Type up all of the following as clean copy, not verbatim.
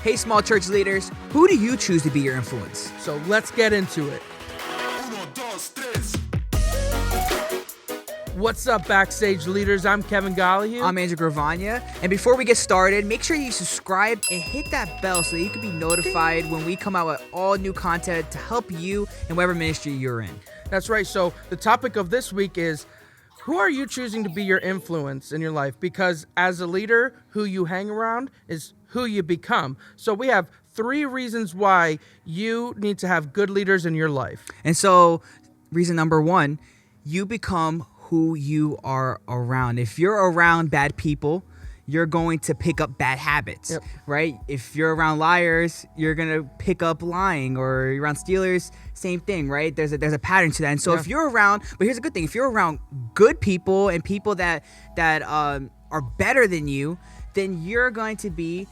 Hey, small church leaders, who do you choose to be your influence? So let's get into it. What's up, Backstage leaders? I'm Kevin Gollihue. I'm Andrew Gravagna. And before we get started, make sure you subscribe and hit that bell so that you can be notified when we come out with all new content to help you in whatever ministry you're in. That's right. So the topic of this week is, who are you choosing to be your influence in your life? Because as a leader, who you hang around is who you become. So we have 3 reasons why you need to have good leaders in your life. And so reason number 1, you become who you are around. If you're around bad people, you're going to pick up bad habits, right? If you're around liars, you're going to pick up lying, or you're around stealers, same thing, right? There's a pattern to that. And so if you're around, but here's a good thing, if you're around good people and people that are better than you, then you're going to be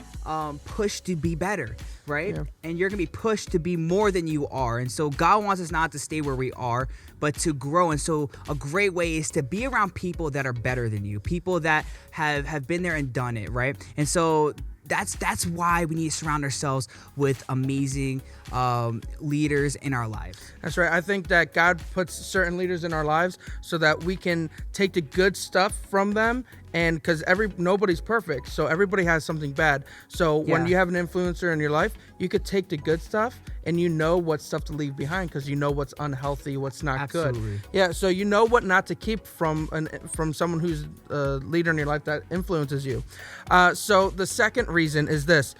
pushed to be better, right? Yeah. And you're going to be pushed to be more than you are. And so God wants us not to stay where we are, but to grow. And so a great way is to be around people that are better than you, people that have been there and done it, right? And so that's why we need to surround ourselves with amazing leaders in our lives. That's right. I think that God puts certain leaders in our lives so that we can take the good stuff from them, and because nobody's perfect, so everybody has something bad. So when you have an influencer in your life, you could take the good stuff and you know what stuff to leave behind, because you know what's unhealthy, what's not good. Yeah, so you know what not to keep from someone who's a leader in your life that influences you. So the second reason is this.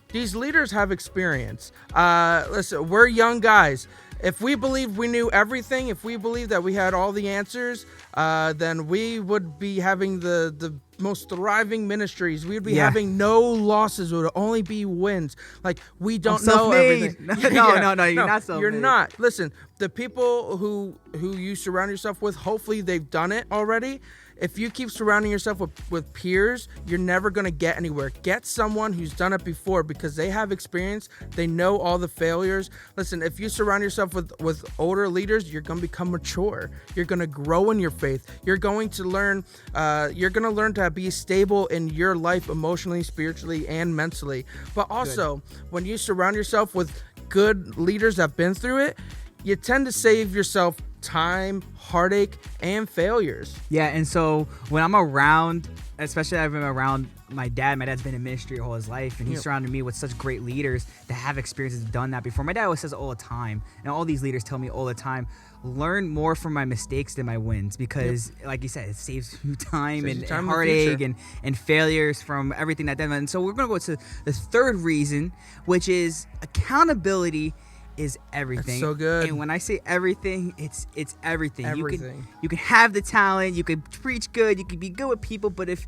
These leaders have experience. Listen, we're young guys. If we believed we knew everything, if we believed that we had all the answers, then we would be having the most thriving ministries. We would be having no losses. It would only be wins. Like, we don't know everything. No, you're not self-made. You're not. Listen, the people who you surround yourself with, hopefully they've done it already. If you keep surrounding yourself with peers, you're never going to get anywhere. Get someone who's done it before, because they have experience. They know all the failures. Listen, if you surround yourself with older leaders, you're going to become mature. You're going to grow in your faith. You're going to learn to be stable in your life emotionally, spiritually, and mentally. But also, when you surround yourself with good leaders that have been through it, you tend to save yourself time, heartache, and failures. Yeah, and so when I'm around, especially I've been around my dad's been in ministry all his life, and he's surrounded me with such great leaders that have experiences, done that before. My dad always says all the time, and all these leaders tell me all the time, learn more from my mistakes than my wins, because like you said, it saves you time and heartache and failures from everything that they've done. And so we're going to go to the third reason, which is accountability is everything. That's so good. And when I say everything, it's everything. You can have the talent, you can preach good, you can be good with people, but if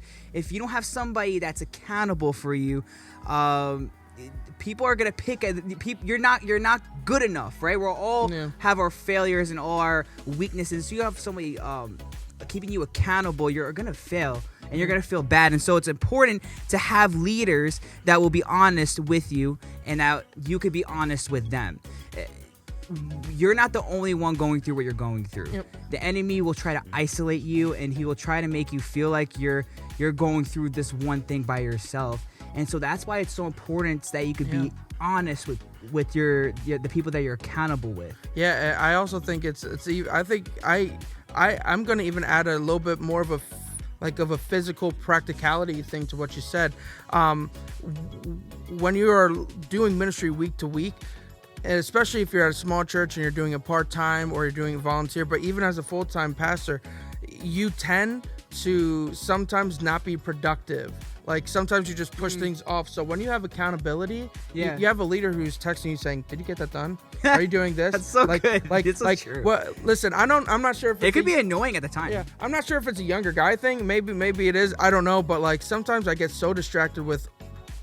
you don't have somebody that's accountable for you, people are gonna pick at people. You're not good enough, right? We'll all have our failures and all our weaknesses. So you have somebody keeping you accountable, you're gonna fail and you're gonna feel bad. And so it's important to have leaders that will be honest with you and that you could be honest with them. You're not the only one going through what you're going through. The enemy will try to isolate you, and he will try to make you feel like you're going through this one thing by yourself. And so that's why it's so important that you could be honest with the people that you're accountable with. Yeah, I also think I'm going to even add a little bit more of a physical practicality thing to what you said. When you are doing ministry week to week, and especially if you're at a small church and you're doing it part-time or you're doing it volunteer, but even as a full-time pastor, you tend to sometimes not be productive. Like, sometimes you just push things off. So when you have accountability, you have a leader who's texting you saying, "Did you get that done? Are you doing this?" That's so good. True. Well, listen, I'm not sure if it could be annoying at the time. Yeah, I'm not sure if it's a younger guy thing. Maybe it is. I don't know. But like, sometimes I get so distracted with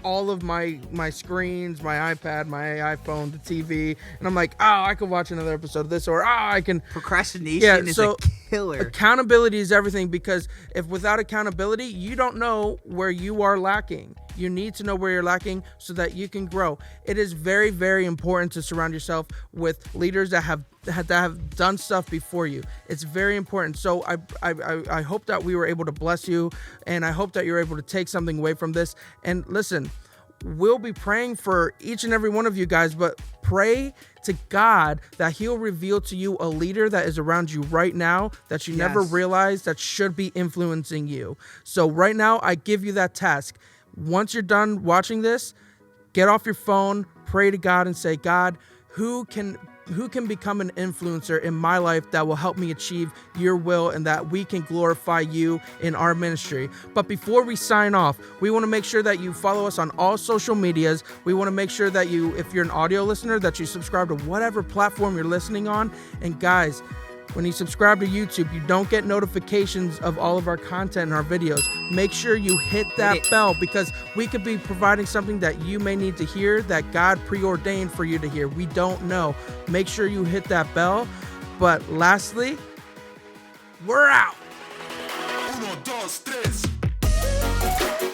all of my screens, my iPad, my iPhone, the TV, and I'm like, I could watch another episode of this, or I can. Procrastination is a killer. Accountability is everything, because if without accountability, you don't know where you are lacking. You need to know where you're lacking so that you can grow. It is very, very important to surround yourself with leaders that have done stuff before you. It's very important. So I hope that we were able to bless you, and I hope that you're able to take something away from this. And listen, we'll be praying for each and every one of you guys, but pray to God that he'll reveal to you a leader that is around you right now that you never realized that should be influencing you. So right now, I give you that task. Once you're done watching this, get off your phone, pray to God and say, God, who can become an influencer in my life that will help me achieve your will and that we can glorify you in our ministry. But before we sign off, we want to make sure that you follow us on all social medias. We want to make sure that you, if you're an audio listener, that you subscribe to whatever platform you're listening on. And guys, when you subscribe to YouTube, you don't get notifications of all of our content and our videos. Make sure you hit that bell, because we could be providing something that you may need to hear, that God preordained for you to hear. We don't know. Make sure you hit that bell. But lastly, we're out. 1, 2, 3.